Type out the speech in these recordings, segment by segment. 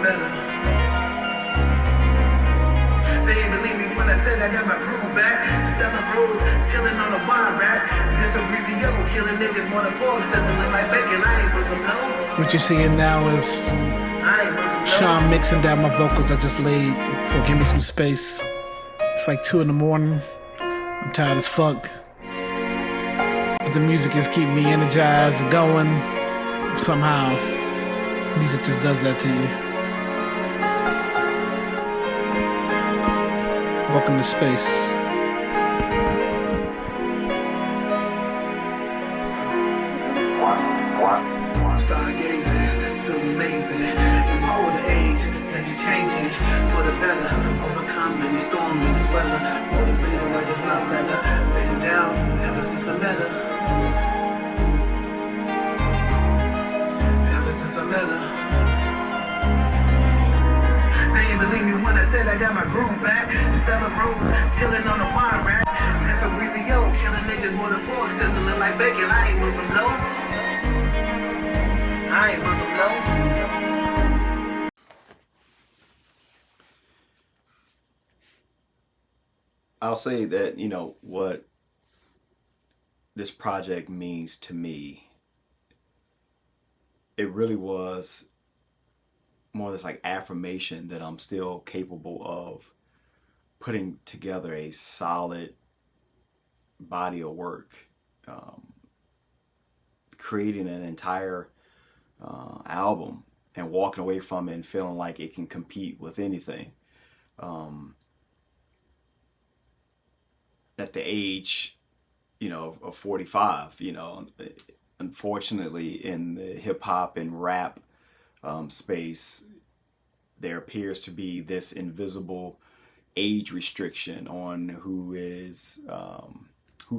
better. They ain't believe me when I said I got my groove back. Selling bros, chilling on the wine rack. There's some greasy yo, killing niggas more than pork, sizzling like bacon. I ain't Muslim, no. What you're seeing now is Shawn mixing down my vocals I just laid for Give Me Some Space. It's like 2 a.m. I'm tired as fuck. But the music is keeping me energized and going. Somehow, music just does that to you. Welcome to space. Stargazing, feels amazing. In my older age, things changing for the better. Overcome any storm in this weather. Motivated like it's love letter. Lays him down ever since I met her. Ever since I met her. They ain't believe me when I said I got my groove back. Selling bros, chilling on the wine rack. That's so greasy yo, killing niggas more than pork, sizzling like bacon. I ain't Muslim, no. I ain't Muslim, no. I'll say that, you know, what this project means to me, it really was more this like affirmation that I'm still capable of putting together a solid body of work, creating an entire album and walking away from it and feeling like it can compete with anything. At the age, you know, of 45, you know, unfortunately in the hip hop and rap space, there appears to be this invisible age restriction on who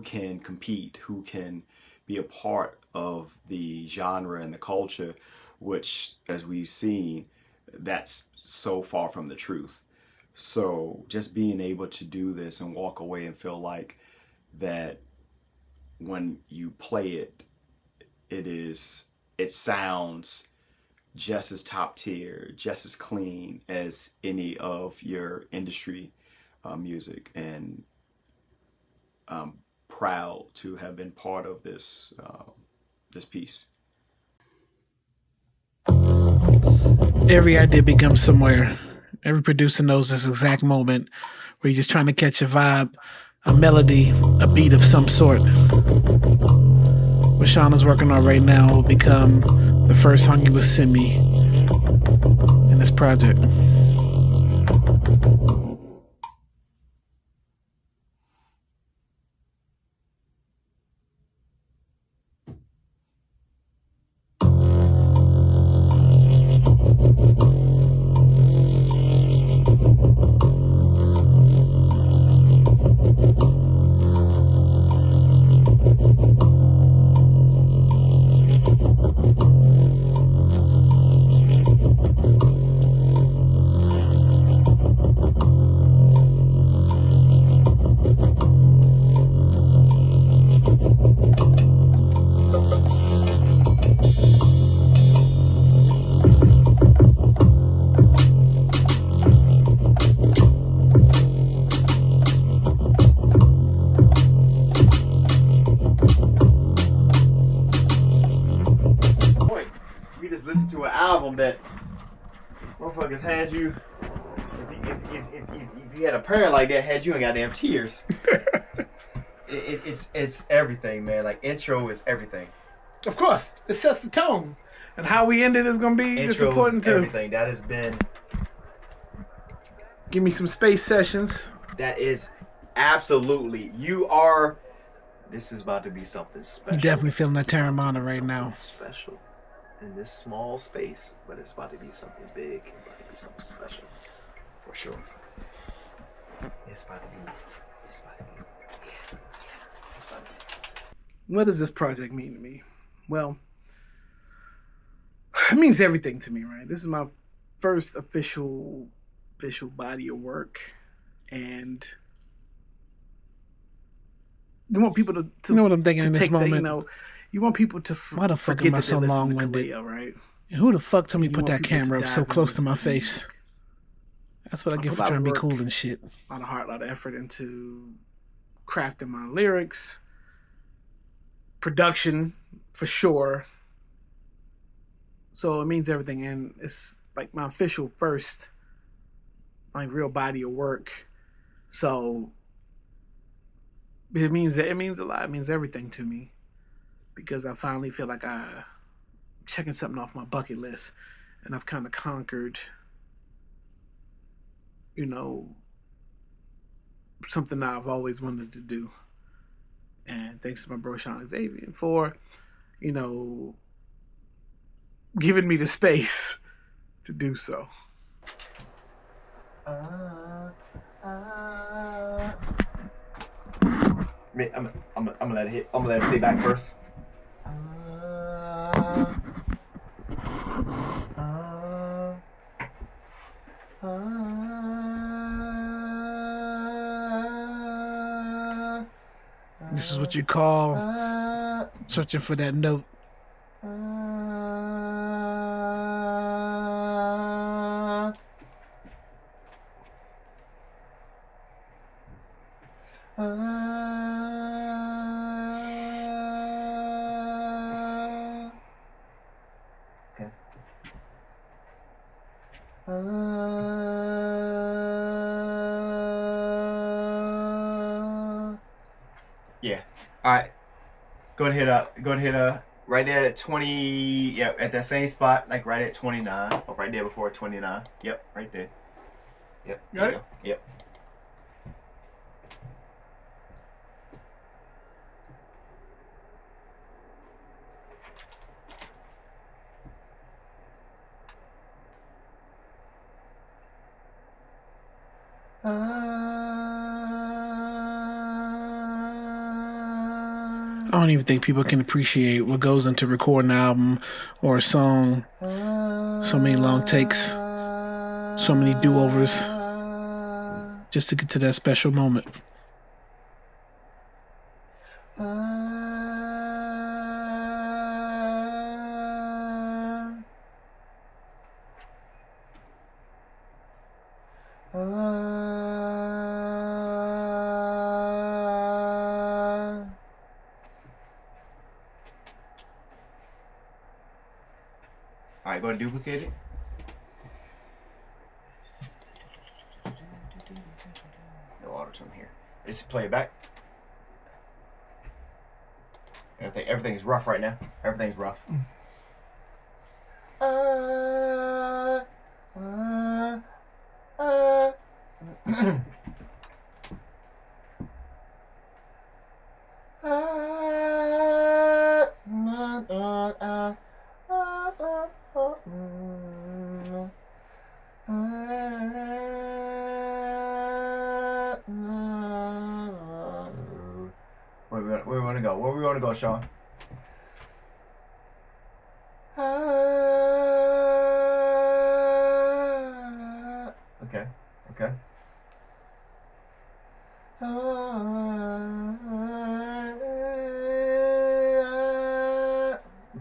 can compete, who can be a part of the genre and the culture, which, as we've seen, that's so far from the truth. So just being able to do this and walk away and feel like that when you play it, it sounds just as top tier, just as clean as any of your industry music. And I'm proud to have been part of this piece. Every idea becomes somewhere. Every producer knows this exact moment where you're just trying to catch a vibe, a melody, a beat of some sort. What Shawn is working on right now will become the first song he will send me in this project. Listen to an album that motherfuckers had you, if you had a parent like that, had you in goddamn tears. It's everything, man. Like, intro is everything. Of course, it sets the tone, and how we end it is gonna be just important to everything. That has been. Give Me Some Space sessions. That is absolutely. You are. This is about to be something special. I'm definitely feeling that Terramana right now. Special. In this small space, but it's about to be something big. It's about to be something special, for sure. It's about to be. It's about to be. Yeah. It's about to be. What does this project mean to me? Well, it means everything to me, right? This is my first official body of work, and you want people to you know what I'm thinking in this moment. You want people to Why the fuck am I so long-winded? Kaleo, right? And who the fuck told me You put want that people to camera up so dive in, close to listen my to face? music. That's what I I get put for a lot trying of to be work, cool and shit. a lot of heart, a lot of effort into crafting my lyrics, production for sure. So it means everything, and it's like my official first, like real body of work. So it means a lot. It means everything to me because I finally feel like I'm checking something off my bucket list, and I've kind of conquered, you know, something that I've always wanted to do. And thanks to my bro Shawn Xavien for, you know, giving me the space to do so. I'm gonna let it hit. I'm gonna let it play back first. This is what you call searching for that note. Okay. Yeah. All right. Go ahead. Right there at 20. Yep. At that same spot, like right at 29, or right there before 29. Yep. Right there. Yep. Got it? Yep. I don't even think people can appreciate what goes into recording an album or a song. So many long takes, so many do-overs, just to get to that special moment. All right, go ahead and duplicate it. No auto-tune here. Let's play it back. Everything's rough right now. Everything's rough. Where we want to go? Where we want to go, Shawn? Okay. Okay.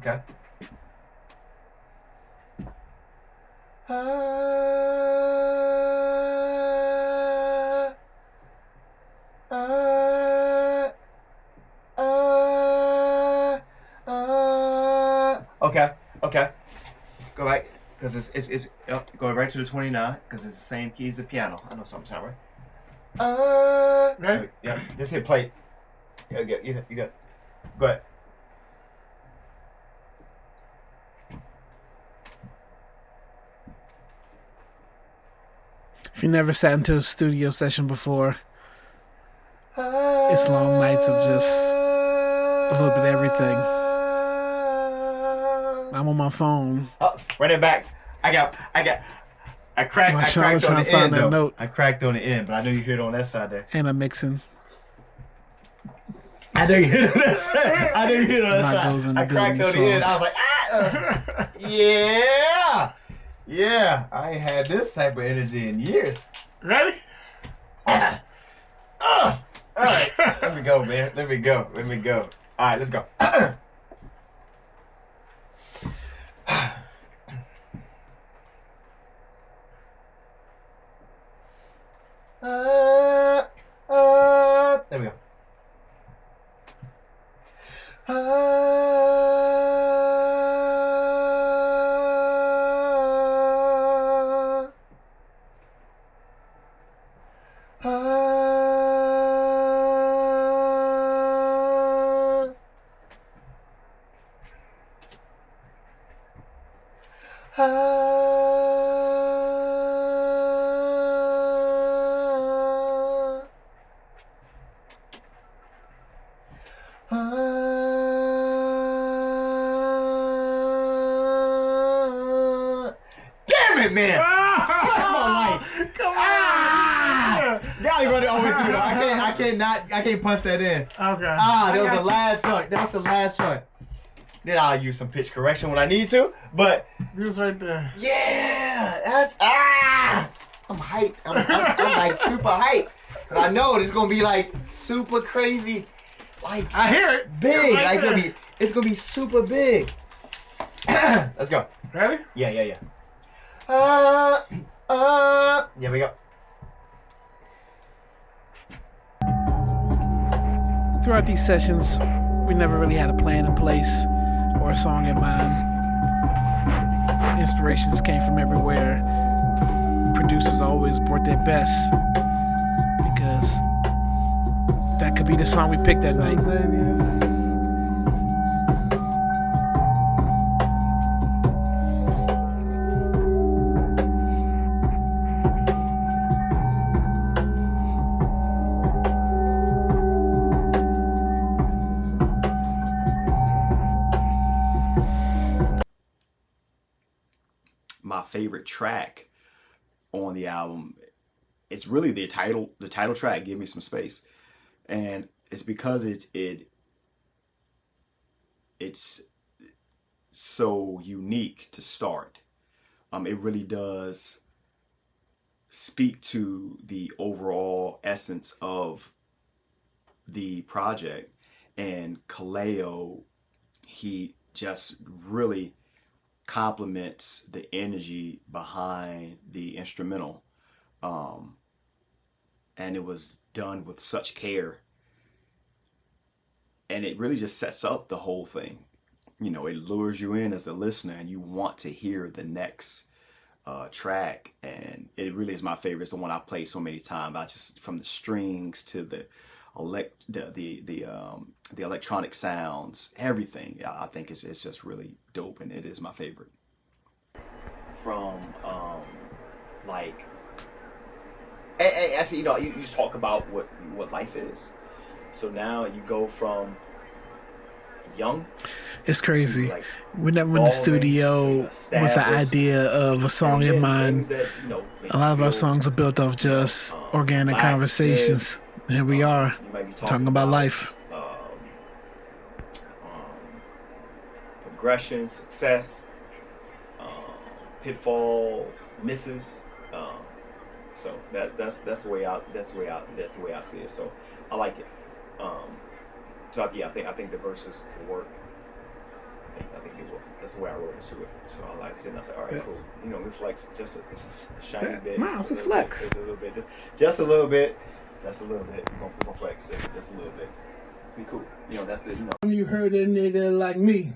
Okay. Okay. Okay. Go back, because it's go right to the 29, because it's the same key as the piano. I know something, right? Right? Yeah. Just hit play. You got. Go ahead. If you never sat into a studio session before, it's long nights of just a little bit of everything. I'm on my phone. Oh, run it back. I cracked on the end though. Note. I cracked on the end, but I know you hit on that side there. And I'm mixing. I know you hit on that side. I know you hit on that That side. goes into I cracked on building the end. I songs. was like, yeah. Yeah. I ain't had this type of energy in years. Ready? All right. Let me go, man. Let me go. All right, let's go. There we go. Damn it, man! Come on, like, Come on! now you're running over through that. I can't punch that in. Okay. That was the last joint. That's the last joint. Then I'll use some pitch correction when I need to. But He was right there. yeah, that's I'm hyped. I'm like super hyped. And I know it's gonna be like super crazy. Like I hear it. big. Right Like it's gonna be super big. Let's go. Ready? Yeah. Here we go. Throughout these sessions, we never really had a plan in place or a song in mind. Inspirations came from everywhere. Producers always brought their best because that could be the song we picked that night. My favorite track on the album, it's really the title track, Give Me Some Space. And it's because it's so unique to start. It really does speak to the overall essence of the project. And Kaleo, he just really complements the energy behind the instrumental. And it was done with such care. And it really just sets up the whole thing. You know, it lures you in as the listener and you want to hear the next track. And it really is my favorite. It's the one I played so many times. I just, from the strings to the electronic sounds, everything. I think it's just really dope, and it is my favorite. From like, and actually, you know, you just talk about what life is. So now you go from young. It's crazy. Like we never went in the studio with the idea of a song in mind. That, you know, A lot of our songs are built off just organic conversations. Here we are, talking about life. Progression, success, pitfalls, misses. So that's the way I see it. So I like it. So yeah, I think the verses will work. I think they will. That's the way I wrote into it. So I like it. And I said, all right, cool. You know, we flex just a shiny bit. Wow, we flex. Just a little bit. Just a little bit. We're gonna flex just a little bit. Be cool. You know, that's the, you know. You heard a nigga like me.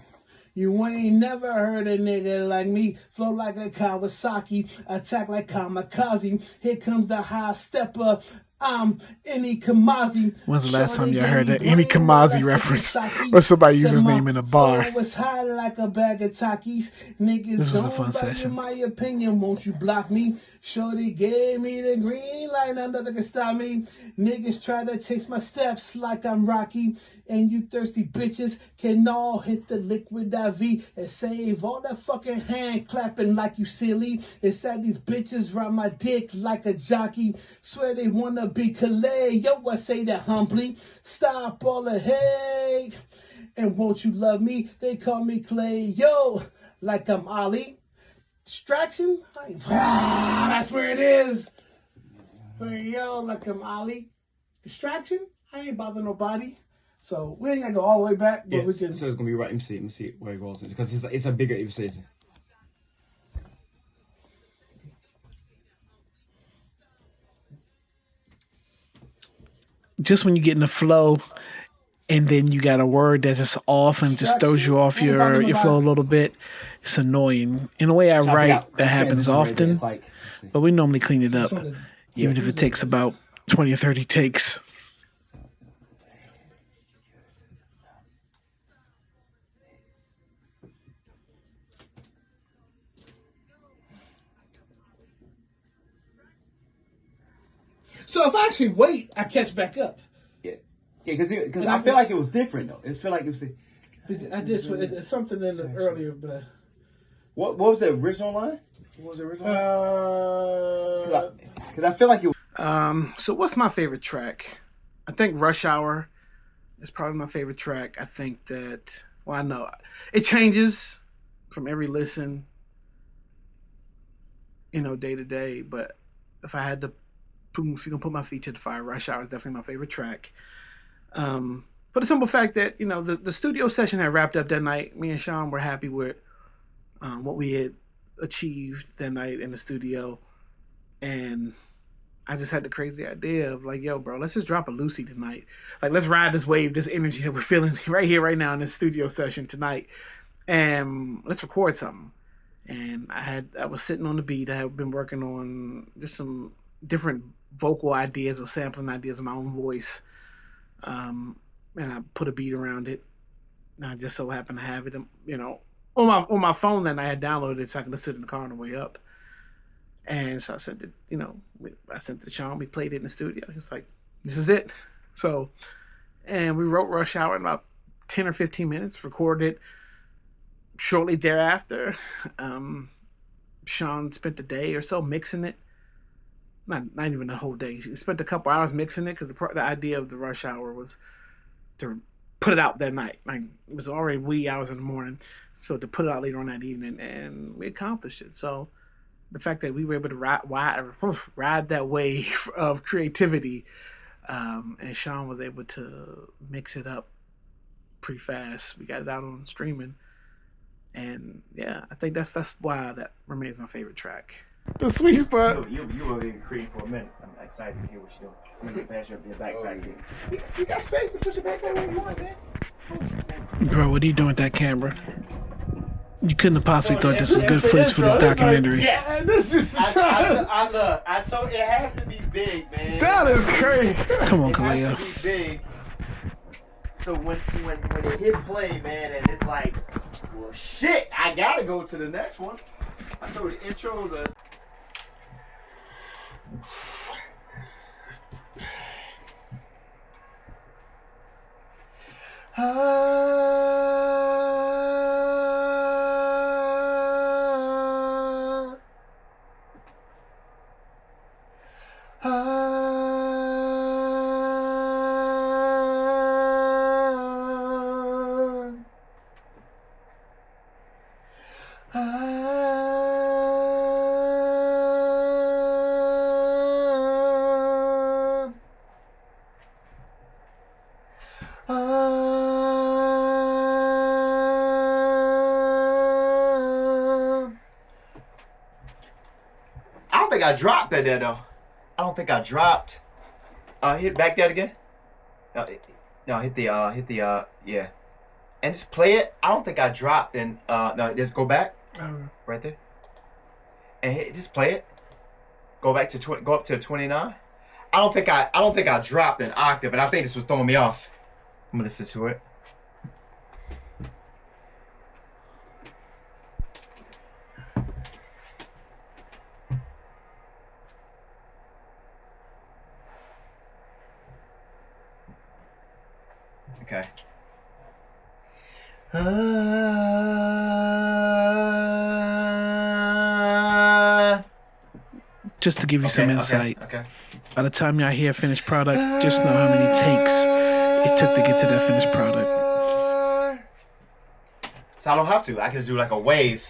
You ain't never heard a nigga like me. Flow like a Kawasaki, attack like kamikaze. Here comes the high stepper. I'm any Kamazi. When's the last time y'all heard any Kamazi reference or somebody use his name in a bar? Was high like a bag of Takis. Niggas, This was a don't fun value session. my opinion, won't you block me? Shorty gave me the green light, nothing can stop me. Niggas try to chase my steps like I'm Rocky. And you thirsty bitches can all hit the liquid IV and save all that fucking hand clapping like you silly. It's that these bitches ride my dick like a jockey. Swear they wanna be Kaleo, I say that humbly. Stop all the hate. And won't you love me? They call me Kaleo, like I'm Ali. Distraction? That's where it is. Kaleo, like I'm Ali. Distraction? I ain't bother nobody. So we ain't gotta go all the way back, but we can. So it's gonna be right. Let me see where it goes because it's a bigger emphasis. just when you get in the flow, and then you got a word that's just off and just throws you off your flow a little bit. It's annoying. In a way, I write that happens often, but we normally clean it up, even if it takes about 20 or 30 takes. So if I actually wait, I catch back up. Yeah, because I feel like it was different though. It felt like it was. I did something in the earlier, but what was the original line? What was the original line? Because I feel like it was. So what's my favorite track? I think Rush Hour is probably my favorite track. I think that, well, I know it changes from every listen, day to day. But if I had to, if you can put my feet to the fire, Rush Hour is definitely my favorite track. For the simple fact that, the studio session had wrapped up that night. Me and Shawn were happy with what we had achieved that night in the studio. And I just had the crazy idea of like, yo, bro, let's just drop a Lucy tonight. Like, let's ride this wave, this energy that we're feeling right here, right now in this studio session tonight. And let's record something. And I was sitting on the beat. I had been working on just some different vocal ideas or sampling ideas of my own voice. And I put a beat around it. And I just so happened to have it, on my phone that I had downloaded it so I could listen to it in the car on the way up. And so I sent it, I sent it to Shawn. We played it in the studio. He was like, this is it. So, and we wrote Rush Hour in about 10 or 15 minutes, recorded it. Shortly thereafter, Shawn spent a day or so mixing it. Not even a whole day. He spent a couple hours mixing it because the idea of the Rush Hour was to put it out that night. Like, it was already wee hours in the morning, so to put it out later on that evening, and we accomplished it. So the fact that we were able to ride that wave of creativity, and Shawn was able to mix it up pretty fast. We got it out on streaming, and yeah, I think that's why that remains my favorite track. The sweet spot. You were being creative for a minute. I'm excited to hear what you're doing. I'm gonna pass your backpack. You got space to put your backpack where you want, man. Bro, what are you doing with that camera? You couldn't have possibly thought this was good footage for this documentary. Yes, This is I told it has to be big, man. that is crazy. Come on, It Kaleo. has to be big. So when it hit play, man, and it's like, well, shit, I gotta go to the next one. I told you, intros are. I dropped that there though. I don't think I dropped. Hit back that again. No, hit the yeah. And just play it. I don't think I dropped. And no, just go back. Right there. And just play it. Go back to go up to 29. I don't think I dropped an octave, and I think this was throwing me off. I'm gonna listen to it. Okay. Just to give you some insight. Okay. By the time y'all hear finished product, just know how many takes it took to get to that finished product. So I don't have to. I can just do like a wave.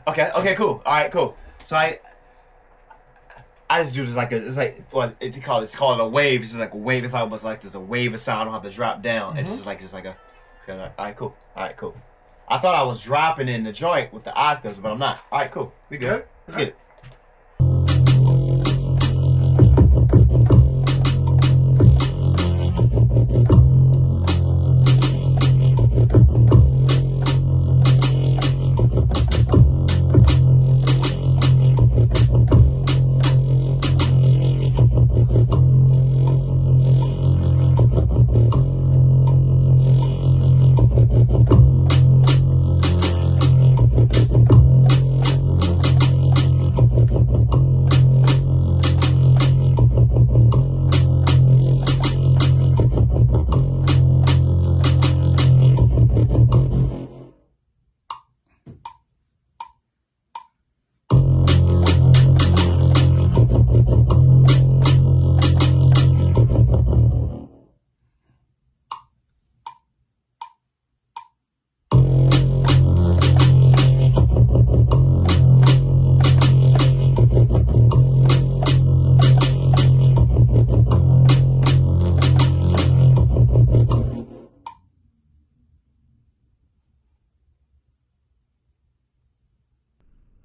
Okay, cool. All right, cool. So I just do this like it's called a wave. It's just like a wave. It's almost like just a wave of sound. I don't have to drop down. And it's just like a. All right, cool. I thought I was dropping in the joint with the octaves, but I'm not. All right, cool. We good. Let's get it.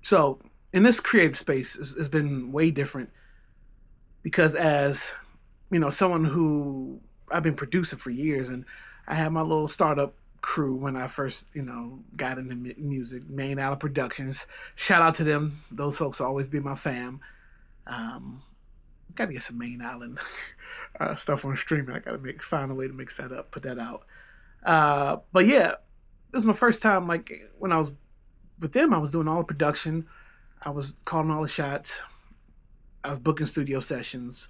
So in this creative space, has been way different because as someone who I've been producing for years, and I had my little startup crew when I first got into music, Main Island Productions. Shout out to them; those folks will always be my fam. Gotta get some Main Island stuff on streaming. I gotta find a way to mix that up, put that out. But yeah, this was my first time. Like when I was with them, I was doing all the production. I was calling all the shots. I was booking studio sessions.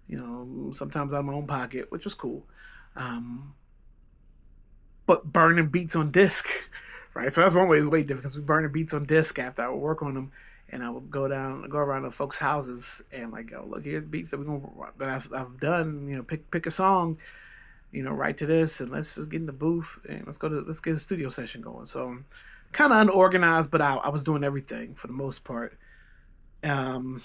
Sometimes out of my own pocket, which was cool. But burning beats on disc, right? So that's one way. It's way different because we burning beats on disc after I would work on them, and I would go around to folks' houses and like, oh, look, here are the beats that I've done. Pick a song, write to this, and let's just get in the booth and let's get a studio session going. So kind of unorganized, but I was doing everything for the most part. And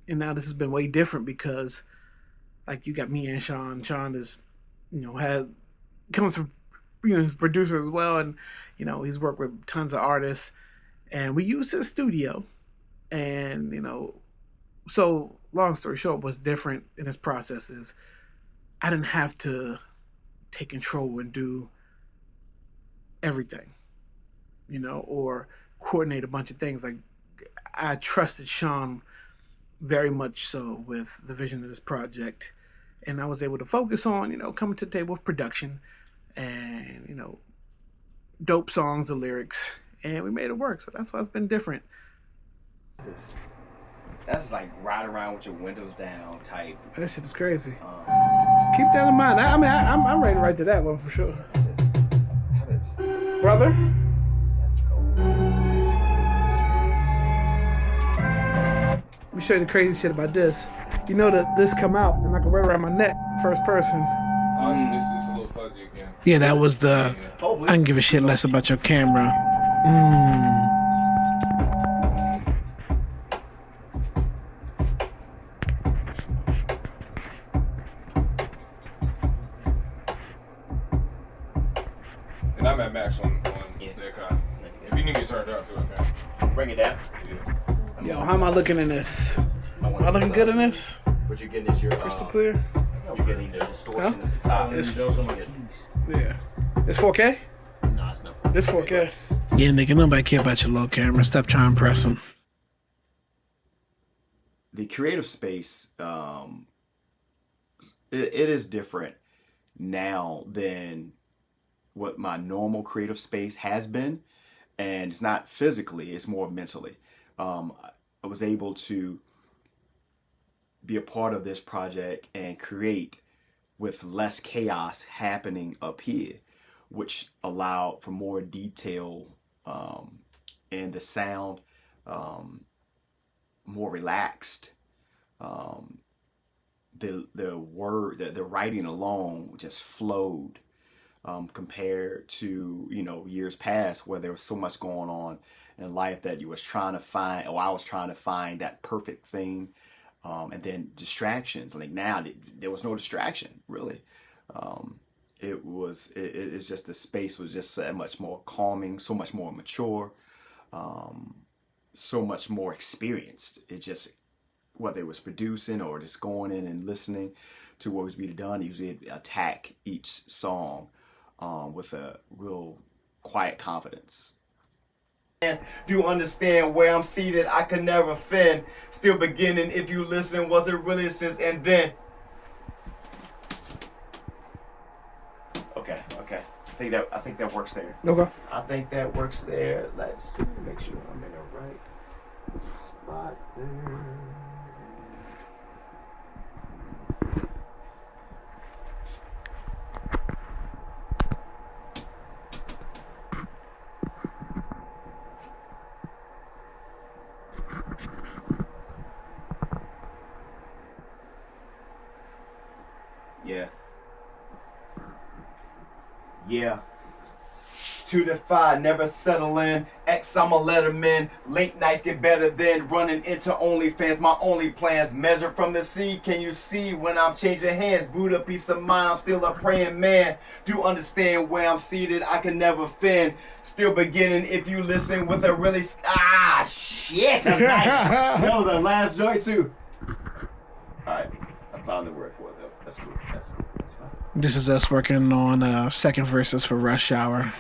now this has been way different because, like, you got me and Shawn. Shawn is, comes from, he's a producer as well, and he's worked with tons of artists, and we use his studio, and so long story short, what's different in this process is I didn't have to take control and do everything, or coordinate a bunch of things. Like I trusted Shawn very much so with the vision of this project, and I was able to focus on coming to the table with production and dope songs, the lyrics, and we made it work. So that's why it's been different. That's like ride around with your windows down type. That shit is crazy. Keep that in mind. I mean, I'm ready to write to that one for sure. Brother? That's cool. Let me show you the crazy shit about this. That this come out and I can wear it around my neck, first person. It's a little fuzzy again. Yeah, that was the. I can give a shit less about your camera. And I'm at max on that car. If you need me to turn it down, so okay. Bring it down. Yeah. Yo, how am I looking in this? Am I looking good in this? What you're getting is your Crystal clear? You're getting the distortion at the top. Yeah. It's 4K? No, it's not. It's 4K. Yeah, nigga, nobody care about your little camera. Stop trying to impress them. The creative space, it is different now than what my normal creative space has been, and it's not physically, it's more mentally. I was able to be a part of this project and create with less chaos happening up here, which allowed for more detail in the sound, more relaxed. The writing alone just flowed compared to years past where there was so much going on in life that you was trying to find, or I was trying to find that perfect thing, and then distractions. Like now, there was no distraction really. it's just the space was just so much more calming, so much more mature, so much more experienced. It just, whether it was producing or just going in and listening to what was being done, usually attack each song with a real quiet confidence. Do understand where I'm seated, I can never offend. Still beginning, if you listen, was it really since and then? Okay. I think that works there. Okay. I think that works there. Let's make sure I'm in the right spot there. Yeah. 2 to 5, never settle in. X, I'ma let 'em in. Late nights get better than running into OnlyFans. My only plans measure from the sea. Can you see when I'm changing hands? Buddha, peace of mind. I'm still a praying man. Do understand where I'm seated. I can never offend. Still beginning. If you listen with a really shit. That was our last joint too. All right, I found the word for it though. That's cool. That's fine. This is us working on second verses for Rush Hour.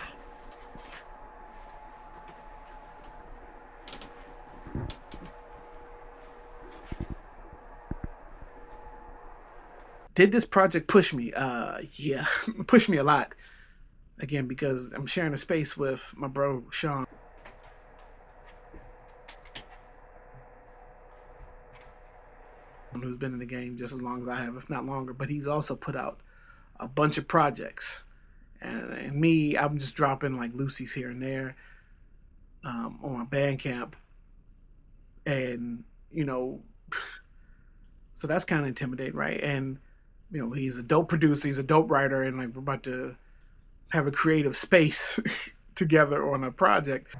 Did this project push me? Yeah, push me a lot. Again, because I'm sharing a space with my bro Shawn. Who's been in the game just as long as I have, if not longer, but he's also put out a bunch of projects. And me, I'm just dropping like Lucy's here and there on my Bandcamp. And, you know, so that's kind of intimidating, right? And, you know, he's a dope producer, he's a dope writer, and like we're about to have a creative space together on a project.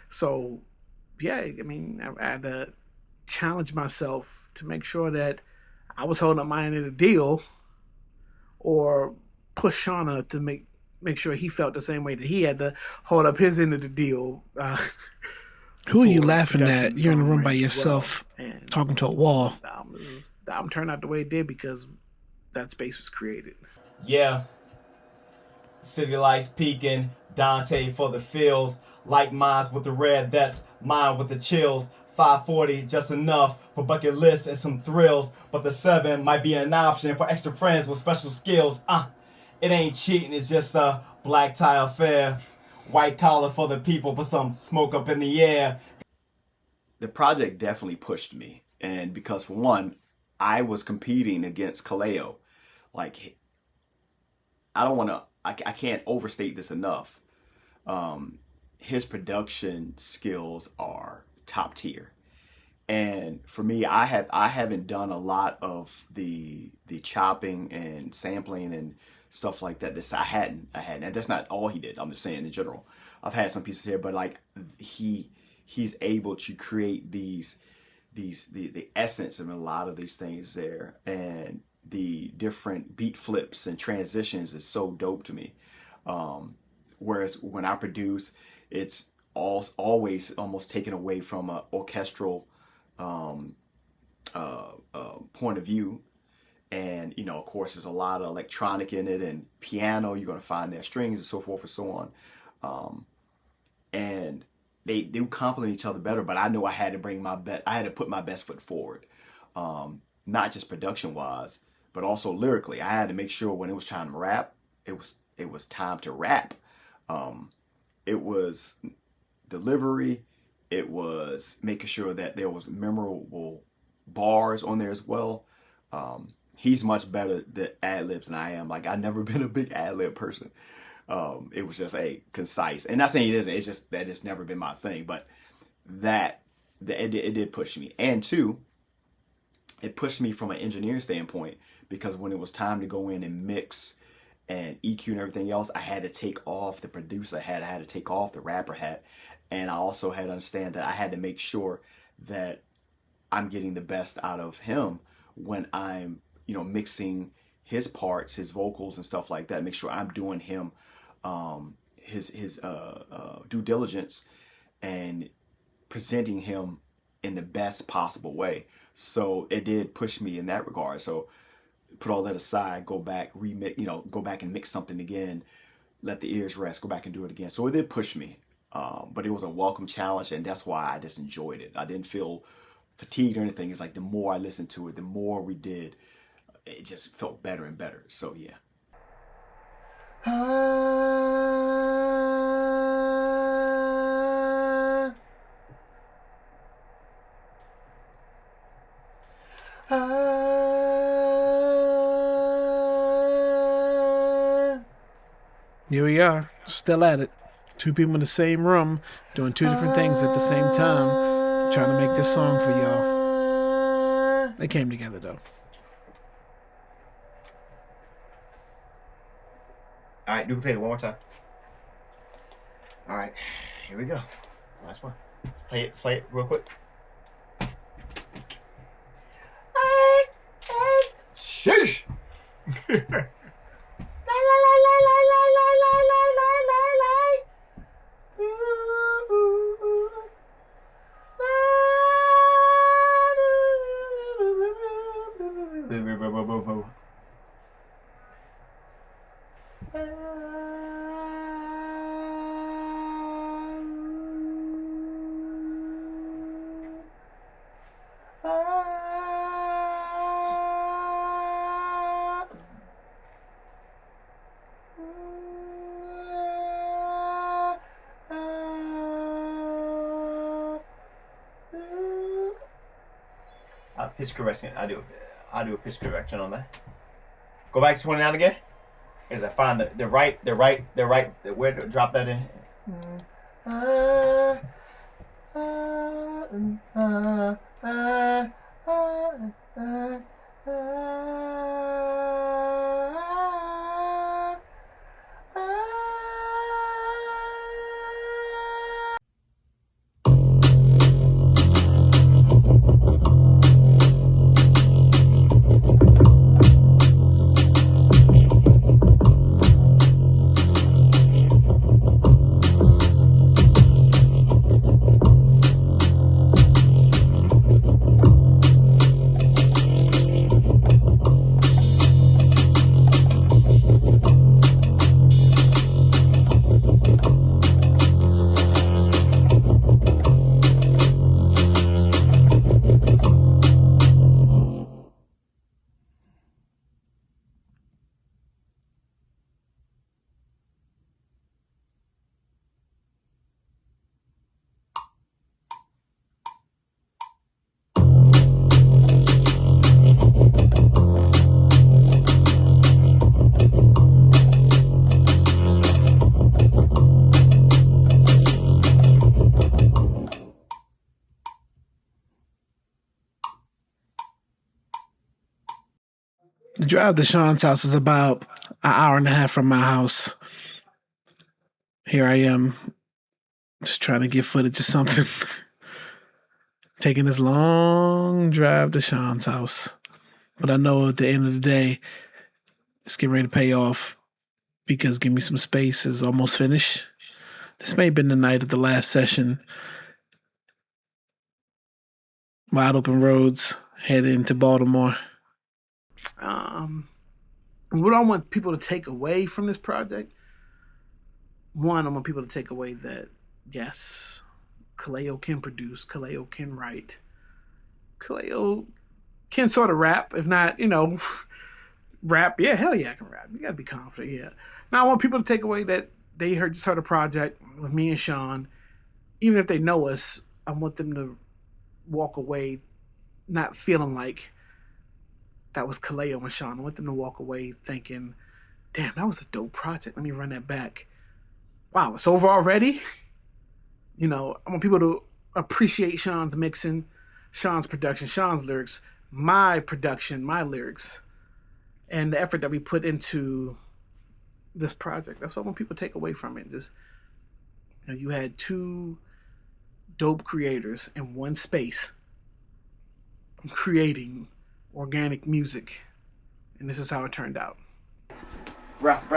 So, yeah, I mean, I had to challenge myself to make sure that I was holding up my end of the deal, or push Shawn to make sure he felt the same way that he had to hold up his end of the deal. Who are you laughing at? You're in the room by yourself, talking to a wall. The album turned out the way it did because that space was created. Yeah. City lights peaking, Dante for the feels. Like mines with the red, that's mine with the chills. 540 just enough for bucket lists and some thrills, but the 7 might be an option for extra friends with special skills. It ain't cheating, it's just a black tie affair. White collar for the people, put some smoke up in the air. The project definitely pushed me, and because for one, I was competing against Kaleo. Like, I can't overstate this enough. His production skills are top tier, and for me, I haven't done a lot of the chopping and sampling and stuff like that. I hadn't, and that's not all he did. I'm just saying in general. I've had some pieces here, but like he's able to create the essence of a lot of these things there, and the different beat flips and transitions is so dope to me. Whereas when I produce, it's always almost taken away from an orchestral point of view. And, you know, of course, there's a lot of electronic in it and piano. You're going to find their strings and so forth and so on. And they complement each other better. But I know I had to bring I had to put my best foot forward, not just production wise, but also lyrically. I had to make sure when it was time to rap, it was time to rap. It was delivery. It was making sure that there was memorable bars on there as well. He's much better at ad-libs than I am. Like, I've never been a big ad-lib person. It was just concise. And not saying it isn't. It's just that it's never been my thing. But it did push me. And two, it pushed me from an engineering standpoint, because when it was time to go in and mix and EQ and everything else, I had to take off the producer hat. I had to take off the rapper hat And I also had to understand that I had to make sure that I'm getting the best out of him when I'm, mixing his parts, his vocals and stuff like that. Make sure I'm doing him his due diligence and presenting him in the best possible way. So it did push me in that regard. So put all that aside, go back, remix, go back and mix something again, let the ears rest, go back and do it again. So it did push me. But it was a welcome challenge, and that's why I just enjoyed it. I didn't feel fatigued or anything. It's like the more I listened to it, the more we did, it just felt better and better. So yeah. Here we are, still at it. Two people in the same room doing two different things at the same time, trying to make this song for y'all. They came together though. All right, duplicate it one more time. All right, here we go. Last one. Let's play it real quick. Sheesh. Pitch correction. I do a pitch correction on that. Go back to 29 again. As I find the right where to drop that in. The drive to Shawn's house is about an hour and a half from my house. Here I am, just trying to get footage of something. Taking this long drive to Shawn's house. But I know at the end of the day, it's getting ready to pay off because Give Me Some Space is almost finished. This may have been the night of the last session. Wide open roads, heading into Baltimore. What I want people to take away from this project, one, I want people to take away that, yes, Kaleo can produce, Kaleo can write, Kaleo can sort of rap, if not, rap. Yeah, hell yeah, I can rap. You gotta be confident, yeah. Now I want people to take away that they just heard a project with me and Shawn. Even if they know us, I want them to walk away not feeling like that was Kaleo and Shawn. I want them to walk away thinking, damn, that was a dope project. Let me run that back. Wow, it's over already? I want people to appreciate Shawn's mixing, Shawn's production, Shawn's lyrics, my production, my lyrics, and the effort that we put into this project. That's what I want people to take away from it. Just, you had two dope creators in one space creating organic music. And this is how it turned out. Breath,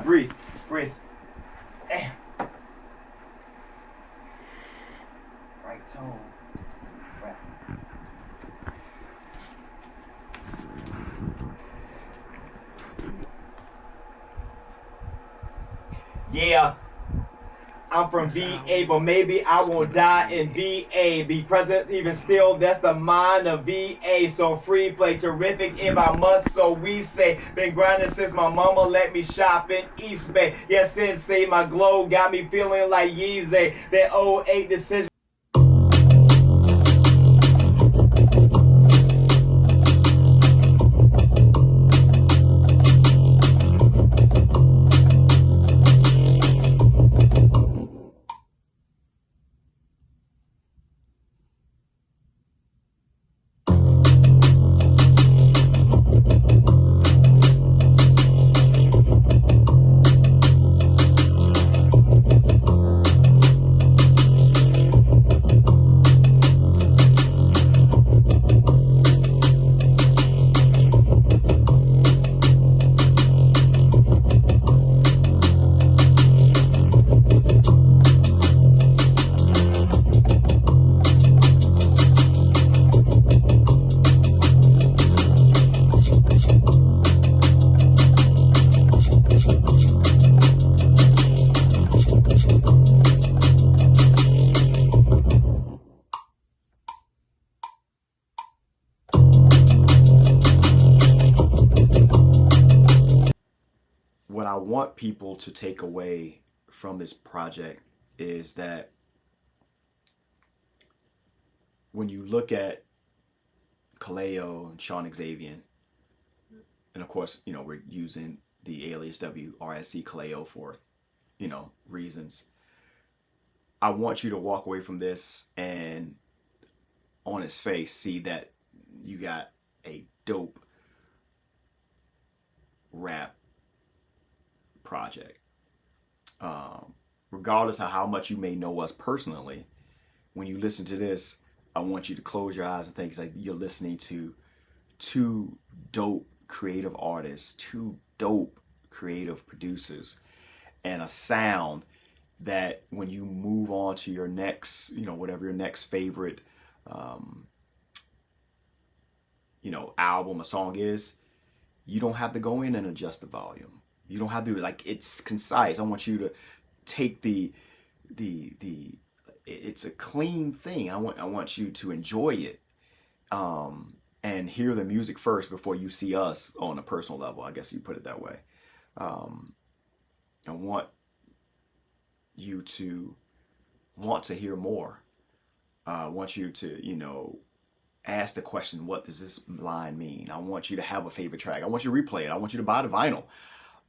breathe. Damn. Right tone. Breath. Yeah. I'm from VA, but maybe I won't die in VA. Be present even still, that's the mind of VA. So free play, terrific if I must, so we say. Been grinding since my mama let me shop in East Bay. Yes, sensei, my glow got me feeling like Yeezy. That 08 decision. What I want people to take away from this project is that when you look at Kaleo and Shawn Xavien, and of course, you know, we're using the alias WRSE Kaleo for, you know, reasons. I want you to walk away from this and on its face see that you got a dope rap project. Regardless of how much you may know us personally, when you listen to this, I want you to close your eyes and think it's like you're listening to two dope creative artists, two dope creative producers, and a sound that when you move on to your next, you know, whatever your next favorite, you know, album or song is, you don't have to go in and adjust the volume. You don't have to, like, it's concise. I want you to take it's a clean thing. I want you to enjoy it, and hear the music first before you see us on a personal level. I guess you put it that way. I want you to want to hear more. I want you to, you know, ask the question, what does this line mean? I want you to have a favorite track. I want you to replay it. I want you to buy the vinyl.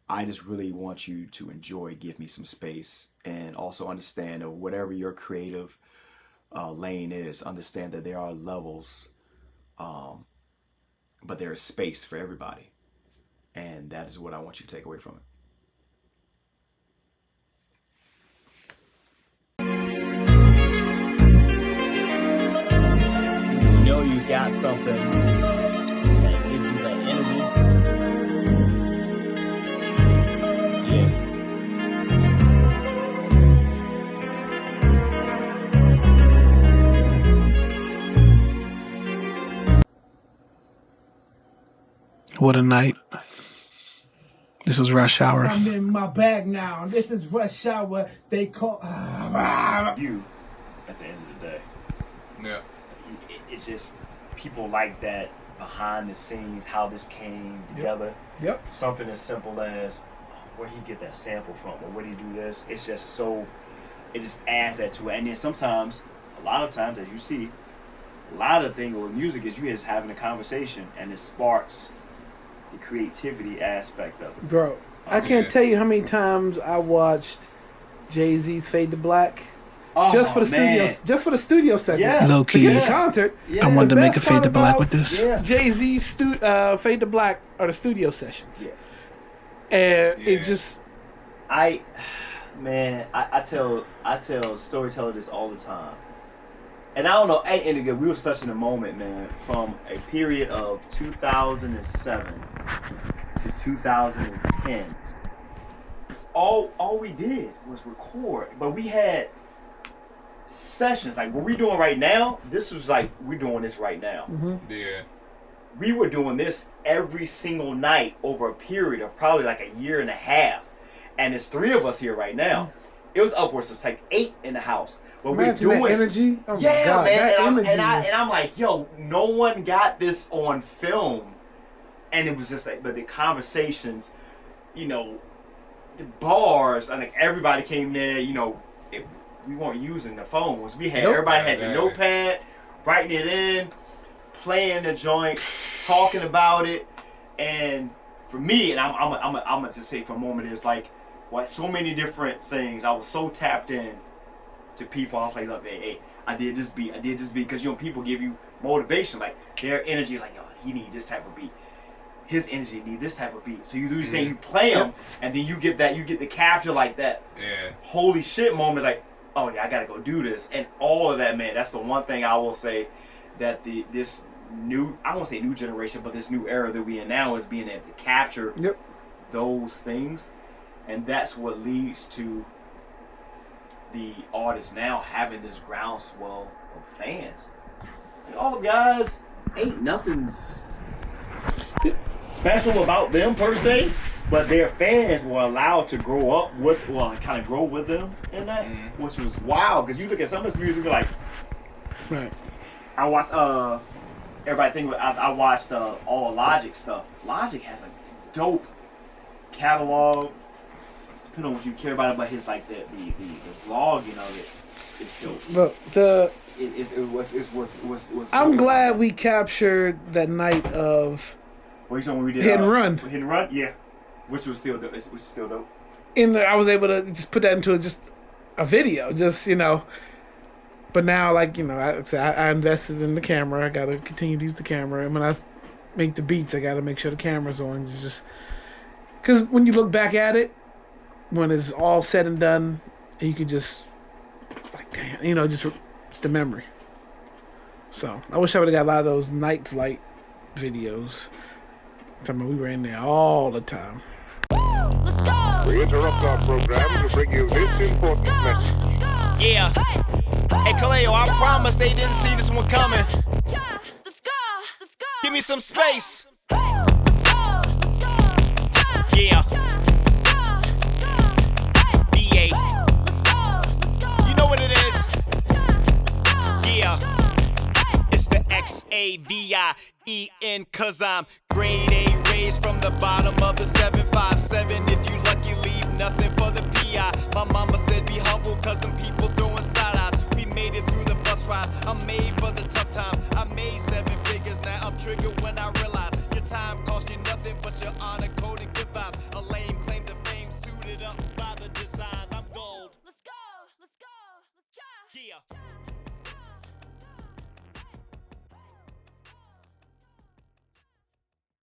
I just really want you to enjoy Give Me Some Space, and also understand that whatever your creative lane is, understand that there are levels, but there is space for everybody. And that is what I want you to take away from it. You know you got something that gives you that energy. What a night. This is Rush Hour. I'm in my bag now. This is Rush Hour. They call You at the end of the day. Yeah. It's just people like that behind the scenes, how this came together. Yep. Something as simple as where he get that sample from, or where he do this. It's just so, it just adds that to it. And then sometimes, a lot of times, as you see, a lot of things with music is you just having a conversation and it sparks the creativity aspect of it. Bro, I can't tell you how many times I watched Jay-Z's Fade to Black. Just for the studio segment. Yeah. Low key. Forget the concert. I wanted to The make a best Fade part to Black about with this. Jay-Z's Fade to Black are the studio sessions. Yeah. And it just... Man, I tell storyteller this all the time. And I don't know, and again, we were such in a moment, man, from a period of 2007 to 2010. It's all we did was record. But we had sessions, like what we're doing right now, this was like, we're doing this right now. Mm-hmm. Yeah. We were doing this every single night over a period of probably like a year and a half. And there's 3 of us here right now. It was upwards of like 8 in the house. But Imagine we're doing that energy. Oh yeah, my God, man. that And I'm like, yo, no one got this on film. And it was just like, but the conversations, you know, the bars, and like everybody came there, you know, we weren't using the phones. We had everybody had the notepad, writing it in, playing the joint, talking about it. And for me, and I'm gonna just say for a moment, it's like, what, so many different things. I was so tapped in to people. I was like, look, hey, I did this beat, because, you know, people give you motivation. Like, their energy is like, yo, he need this type of beat. His energy need this type of beat. So you do these things, you play them, and then you get the capture, like that. Yeah. Holy shit moment, like, oh yeah, I gotta go do this. And all of that, man, that's the one thing I will say that this new, I won't say new generation, but this new era that we in now is being able to capture those things. And that's what leads to the artists now having this groundswell of fans. And all guys, ain't nothing's special about them per se, but their fans were allowed to grow up with, well, kind of grow with them in that, which was wild. Because you look at some of this music, you're like, Right. I watched, everybody think, I watched all the Logic stuff. Logic has a dope catalog. Depending on what you care about it, but his like the vlogging of it is dope. Look, It was I'm glad we captured that night of What you talking when we did Hit and Run. Hit and Run, yeah, which was still dope. Which is still dope. And I was able to just put that into just a video, just, you know. But now, like, you know, I invested in the camera. I got to continue to use the camera. And when I make the beats, I got to make sure the camera's on. It's just because when you look back at it, when it's all said and done, and you can just, like, damn, you know, just it's the memory. So I wish I would have got a lot of those night flight videos. We were in there all the time. Let's go. We interrupt our program to bring you this important message. Yeah. Hey, Kaleo, I promise they didn't see this one coming. Let's go. Let's go. Give me some space. Let's go. Yeah. DA. You know what it is. Yeah. It's the Xavien, cause I'm grade A, raised from the bottom of the 757. If you lucky, leave nothing for the PI. My mama said be humble, cause them people throwing side eyes. We made it through the bus rides. I'm made for the tough times. I made 7 figures, now I'm triggered when I realize your time cost you nothing but your honor code and good vibes. A lame claim to fame, suited up by the designs.